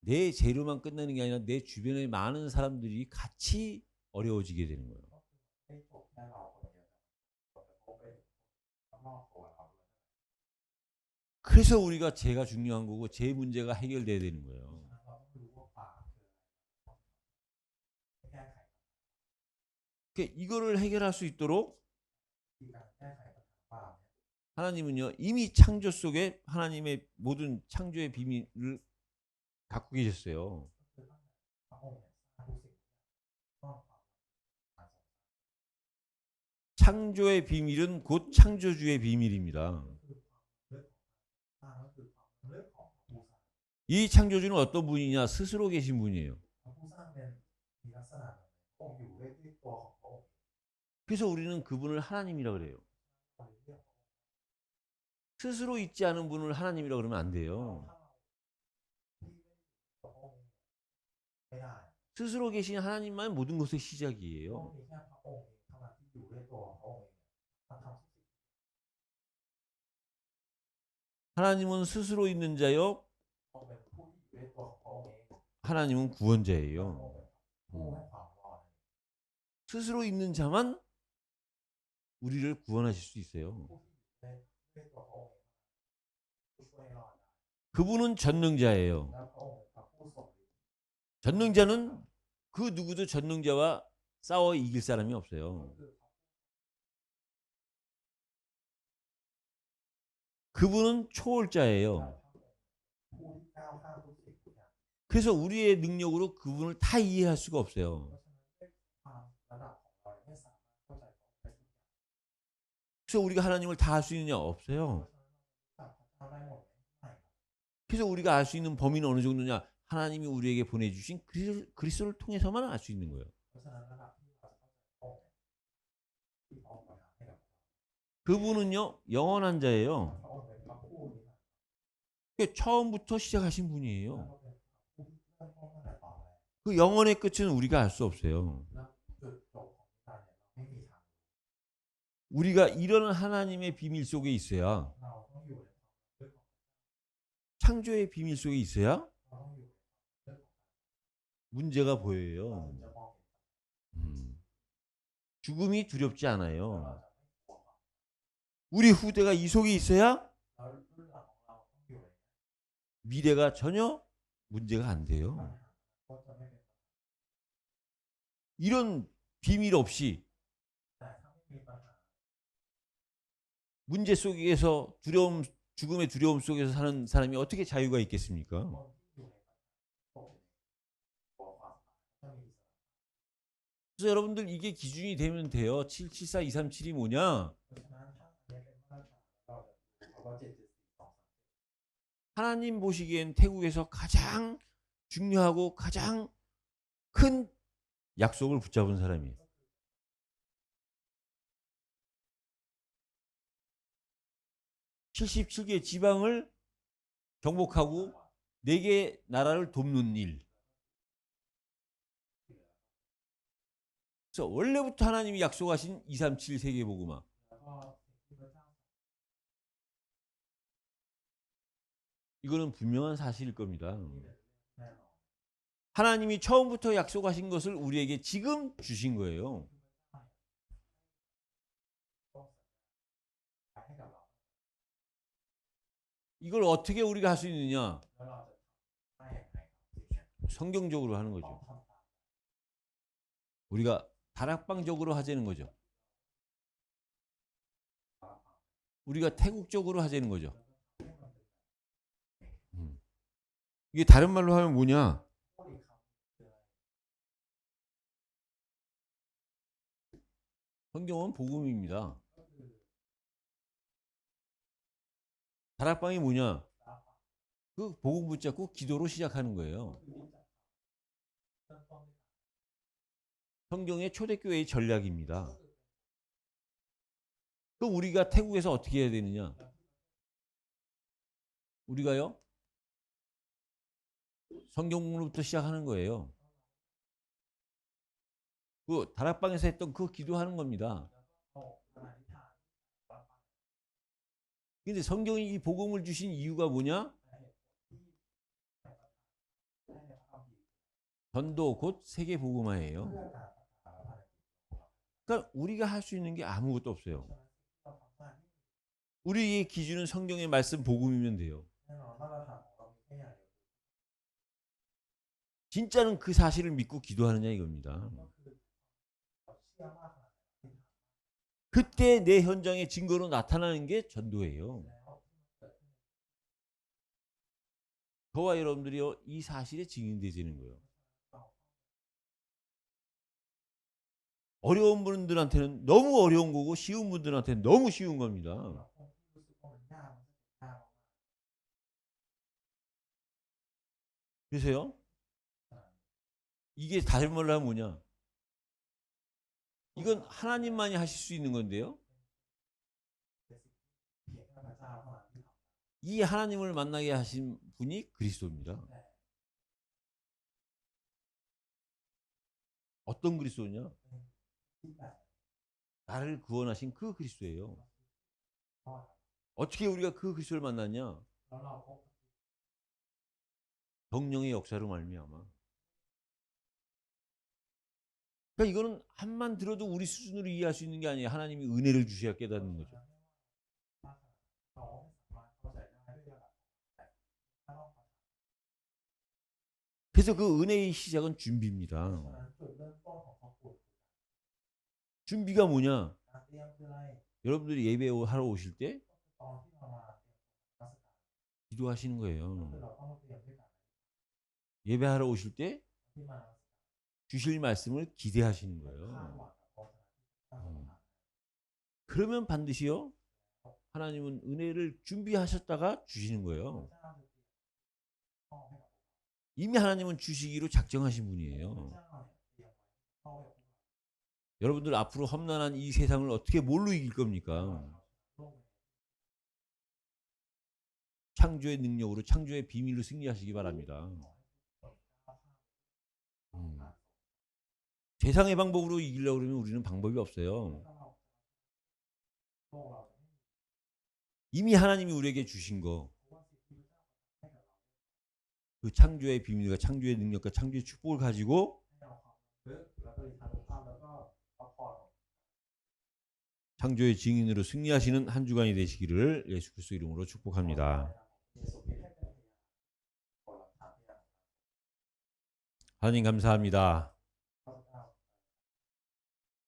내 죄로만 끝나는 게 아니라 내 주변의 많은 사람들이 같이 어려워지게 되는 거예요. ก็คือไม่จบแค่เราคนเดียวแต่ผลกระทบไปถึงรอบตัวเราด้วย 그래서 우리가 죄가 중요한 거고 죄 문제가 해결돼야 되는 거예요. ฉะนั้นเรา 이거를 해결할 수 있도록 ที่การแก้ไขปัญหาบาปเนี่ย 하나님은요 이미 창조 속에 하나님의 모든 창조의 비밀을 갖고 계셨어요. ก็คือพระองค์เนี่ยสร้างทุกสิ่งซ่อนความลับ 창조의 비밀은 곧 창조주의 비밀입니다. ก็คือความลึกของสร้างก็คือความลึกของผู้สร้าง 이 창조주는 어떤 분이냐? 스스로 계신 분이에요. ผู้สร้างเป็นมีลักษณะแบบไหนพระองค์อยู่ด้วยตัวของพระองค์ 그래서 우리는 그분을 하나님이라 그래요. เราเลยเรียก 스스로 있지 않은 분을 하나님이라 그러면 안 돼요. ที่ไม่ได้ตัวพระองค์ไม่ได้ 스스로 계신 하나님만 모든 것의 เพราะ 시작이에요. มีแค่พระองค์เองเท่านั้นที่อยู่ด้วยตัวของพระองค์เองมาทำทุกสิ่ง 하나님은 스스로 있는 자요. พระองค์เป็นผู้ที่อยู่ด้วยตัวของพระองค์เอง 하나님은 พระองค์ 구원자예요. เป็นผู้ให้ความรอด 스스로 있는 자만 우리를 구원하실 수 있어요. ผู้ที่อยู่ด้วยตัวพระองค์เองผู้ช่วยให้รอดได้ 그분은 전능자예요. แล้วพระองค์เป็นผู้ทรงฤทธิ์ 전능자는 그 누구도 전능자와 싸워 이길 사람이 없어요. คือ 그분은 พระ 초월자예요. ผู้ที่ก้าวข้ามทุกสิ่งทุกอย่าง 그래서 우리의 능력으로 그분을 다 이해할 수가 เพ 없어요. ราะฉะนั้นด้วยความระดับของเราไม่สามารถเข้าใจพระองค์ได้ทุกอย่าง 그래서 우리가 하나님을 다 할 수 있느냐? เพราะ 없어요. ฉะนั้นเราจะพระเจ้าได้หมดไหมไม่ครับ 그래서 우리가 알 수 있는 범위는 어느 정도냐? 하나님이 우리에게 보내주신 그리스도를 통해서만 알 수 있는 거예요. เพราะฉะนั้นระดับที่เราจะเข้าใจพระองค์เนี่ยที่พระองค์ประทานให้กับเรา 그분은요 영원한 자예요. พระองค์เป็นพระผู้นิรันดร์ 그러니까 처음부터 시작하신 แล้ว 분이에요. ก็เป็นผู้ที่เริ่มต้นตั้งแต่ตอนแรก 그 영원의 끝은 우리가 알 수 없어요. แล้วจุดจบของนิรันดร์เนี่ยเราไม่มีทาง 우리가 이런 하나님의 비밀 속에 있어야 เราต้องอยู่ในความลึกของ 창조의 비밀 속에 있어야 เราต้องอยู่ในความลึกของ 문제가 เรา 보여요. จะมองเห็น 죽음이 두렵지 แล้ว 않아요. เราจะไม่กลัวความ 우리 후대가 이 속에 있어야 แล้วรุ่นหลังของเราต้องอยู่ใน 미래가 전혀 문제가 안 ปัญ 돼요. หาก็จะไม่เป็นปัญหา 이런 비밀 없이 แต่ถ้าไม่มีปัญหา 문제 속에서 두려움, 죽음의 두려움 속에서 사는 사람이 어떻게 자유가 있겠습니까? คนที่อยู่ในปัญหาตกอยู่ในกลัวความตายจะมีอิสระ 그래서 여러분들 이게 기준이 되면 돼요. 774, 237이 뭐냐? เพราะฉะนั้นถ้าอันนี้เป็นมาตรฐานเราจะดูว่า7.4 하나님 보시기엔 태국에서 가장 중요하고 가장 큰 약속을 붙잡은 사람이에요. 77개 지방을 정복하고 4개 나라를 돕는 일. 그래서 원래부터 하나님이 약속하신 237 세계복음화. แล้วก็สิ่งที่พระเจ้า 이거는 분명한 사실일 겁니다. แน่นอน 하나님이 처음부터 약속하신 것을 우리에게 지금 주신 거예요. ต้องสัญญาให้กับเรา 이걸 어떻게 우리가 할 수 있느냐? แล้วเราจะทำได้อย่างไรครับ 성경적으로 하는 ต้อง 거죠. ทำตาม 우리가 다락방적으로 하자는 거죠. 우리가 태국적으로 하자는 거죠. ให้มันเป็น 이게 다른 말로 하면 뭐냐? พูดอีกคำคืออะไร 성경은 복음입니다. ก็คือ 다락방이 뭐냐? ตามความ 그 복음 붙잡고 기도로 시작하는 거예요. คือรู้จักเริ่มต้นด้วย 성경의 초대교회의 전략입니다. ก็คือ 그럼 우리가 태국에서 어떻게 해야 되느냐? 우리가요? 성경으로부터 시작하는 거예요. 그 다락방에서 했던 그 기도하는 겁니다. โตขณะที่ฐานรับฟัง 근데 성경이 이 복음을 주신 이유가 뭐냐? ที่ให้ประทานให้ในพระคัมภีร์ 전도 곧 세계 복음화예요. เพื่อการประกาศภารกิจ 그러니까 우리가 할 수 있는 게 아무것도 없어요. ฉะนั้นสิ่งที่เราทำได้นี่ 우리의 기준은 성경의 말씀 복음이면 돼요. แน่นอนมาตรฐานของเรามีแค่อย่างเดียว 진짜는 그 사실을 믿고 기도하느냐 이겁니다. ก็คือเราเชื่อมาก 그때 내 현장의 증거로 나타나는 게 전도예요. แล้วที่มันเกิดขึ้น 저와 여러분들이요, 이 사실에 증인되지는 거예요. เรา 어려운 분들한테는 너무 어려운 거고 쉬운 분들한테는 너무 쉬운 겁니다. สำหรับคนที่รู้สึกว่ามันยากมันจะยากมาก 그래서요, 이게 다른 말로 하면 뭐냐? 이건 하나님만이 하실 수 있는 건데요. เป็นสิ่งที่เพียงแค่พระเจ้าเท่านั้นที่ทำ 이 하나님을 만나게 하신 분이 그리스도입니다. ได้ 어떤 그리스도냐? ที่แบบ 나를 구원하신 그 그리스도예요. ทอด 어떻게 우리가 그 그리스도를 만났냐? แล้วเราพบ 성령의 역사로 말미암아. 그러니까 이거는 한만 들어도 우리 수준으로 이해할 수 있는 게 아니에요. 하나님이 은혜를 주셔야 깨닫는 거죠. เราไม่สามารถเข้าใจได้ด้วยระดับแต่ถ้าเราเข้าใจ 그래서 그 은혜의 시작은 준비입니다. ฉะนั้นจุดเริ่มต้นของพระคุณ 준비가 뭐냐? การเตรียมคืออะไร 여러분들이 예배하러 오실 때 ตอนที่เรามาเตรียมตัวมาสการ 기도하시는 คือ 거예요. เราต้องเตรียมด้วยกัน 예배하러 오실 때 ที่มา 주실 말씀을 기대하시는 คาด 거예요. หวังกับพระสถานที่ 그러면 반드시요, 하나님은 은혜를 준비하셨다가 주시는 พระ 거예요. เจ้าจะเตรียมพ่อให้กับ 이미 하나님은 주시기로 작정하신 พระ 분이에요. เจ้าเนี่ยเตรียมไว้พ่อให้กับ 여러분들 앞으로 험난한 이 세상을 어떻게 뭘로 이길 พวก 겁니까? เราโลกนี้ 창조의 능력으로, 창조의 비밀로 승리하시기 바랍니다. 세상의 방법으로 이기려고 그러면 우리는 방법이 없어요. ถ้าเราโลกเราจะไม่มี 이미 하나님이 우리에게 주신 거, เพราะว่าสิ่งที่พระเจ้าให้กับเรา 그 창조의 비밀과 창조의 능력과 창조의 축복을 가지고 ให้เราความลึกแล้วก็อิทธิภาพแล้วก็พระพรของ 창조의 증인으로 승리하시는 한 주간이 되시기를 예수 그리스도 이름으로 축복합니다. เยซูคริสต์ให้เป็นพยานคนรับทานพยาน 하나님 감사합니다. พระเจ้า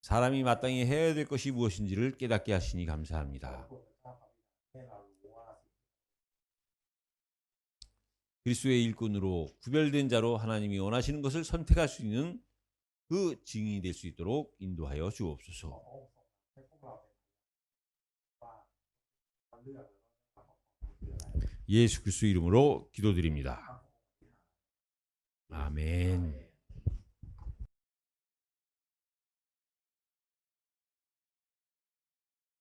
사람이 마땅히 해야 될 것이 무엇인지를 깨닫게 하시니 ขอบ 감사합니다. คุณพระเจ้าครับให้เรารู้ว่าสิ่ง 그리스도의 일꾼으로 구별된 자로 하나님이 원하시는 것을 선택할 수 있는 그 증인이 될 수 있도록 인도하여 ของ 주옵소서. พระองค์ทรงให้พวกเราเป็นว่าเราเลือกแล้วก็ของคืออะไร 예수 그리스도 이름으로 기도드립니다. พระองค์อธิษฐาน 아멘.